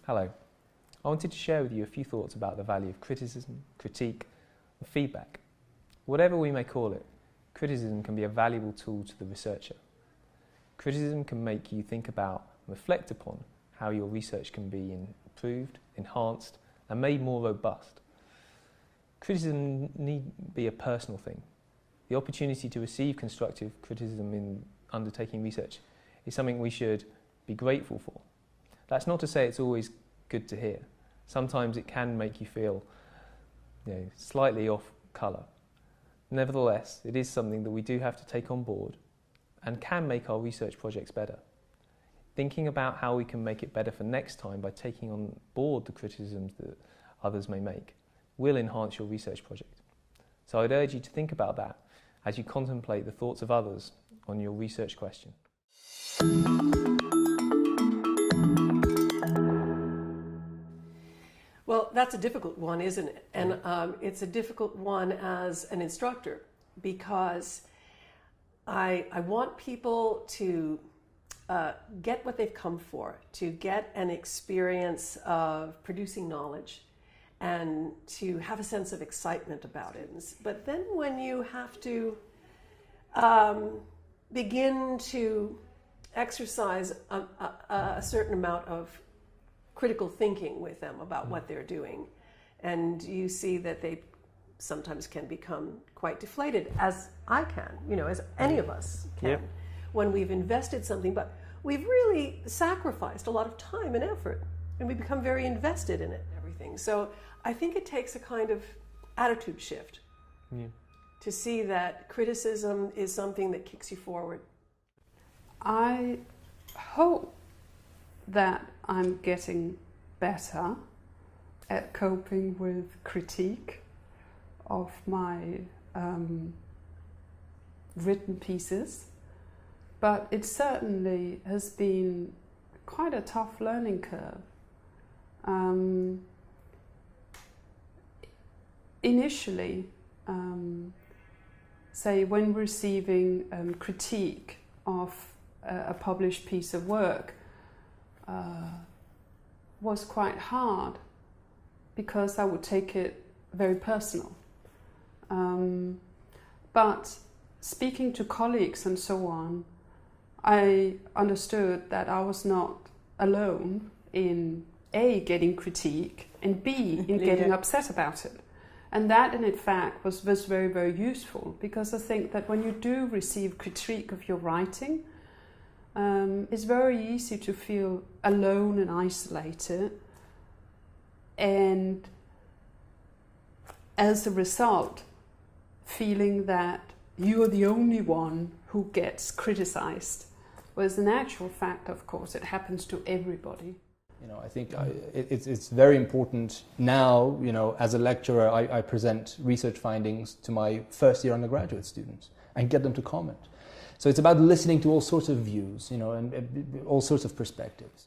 Hello. I wanted to share with you a few thoughts about the value of criticism, critique, and feedback. Whatever we may call it, criticism can be a valuable tool to the researcher. Criticism can make you think about and reflect upon how your research can be improved, enhanced, and made more robust. Criticism need be a personal thing. The opportunity to receive constructive criticism in undertaking research is something we should be grateful for. That's not to say it's always good to hear. Sometimes it can make you feel, slightly off colour. Nevertheless, it is something that we do have to take on board and can make our research projects better. Thinking about how we can make it better for next time by taking on board the criticisms that others may make will enhance your research project. So I'd urge you to think about that as you contemplate the thoughts of others on your research question. Well, that's a difficult one, isn't it? And it's a difficult one as an instructor because I want people to get what they've come for, to get an experience of producing knowledge and to have a sense of excitement about it. But then when you have to begin to exercise a certain amount of critical thinking with them about what they're doing, and you see that they sometimes can become quite deflated, as I can, as any of us can, when we've invested something, but we've really sacrificed a lot of time and effort, and we become very invested in it and everything. So I think it takes a kind of attitude shift to see that criticism is something that kicks you forward. I hope that I'm getting better at coping with critique of my written pieces, but it certainly has been quite a tough learning curve. Initially, say when receiving critique of a published piece of work, was quite hard because I would take it very personal. But speaking to colleagues and so on, I understood that I was not alone in A, getting critique, and B, in getting upset about it. And that in fact was very, very useful, because I think that when you do receive critique of your writing, it's very easy to feel alone and isolated, and as a result feeling that you are the only one who gets criticized, whereas in actual fact, of course, it happens to everybody. I think it's very important now, as a lecturer, I present research findings to my first year undergraduate students and get them to comment. So it's about listening to all sorts of views, and all sorts of perspectives.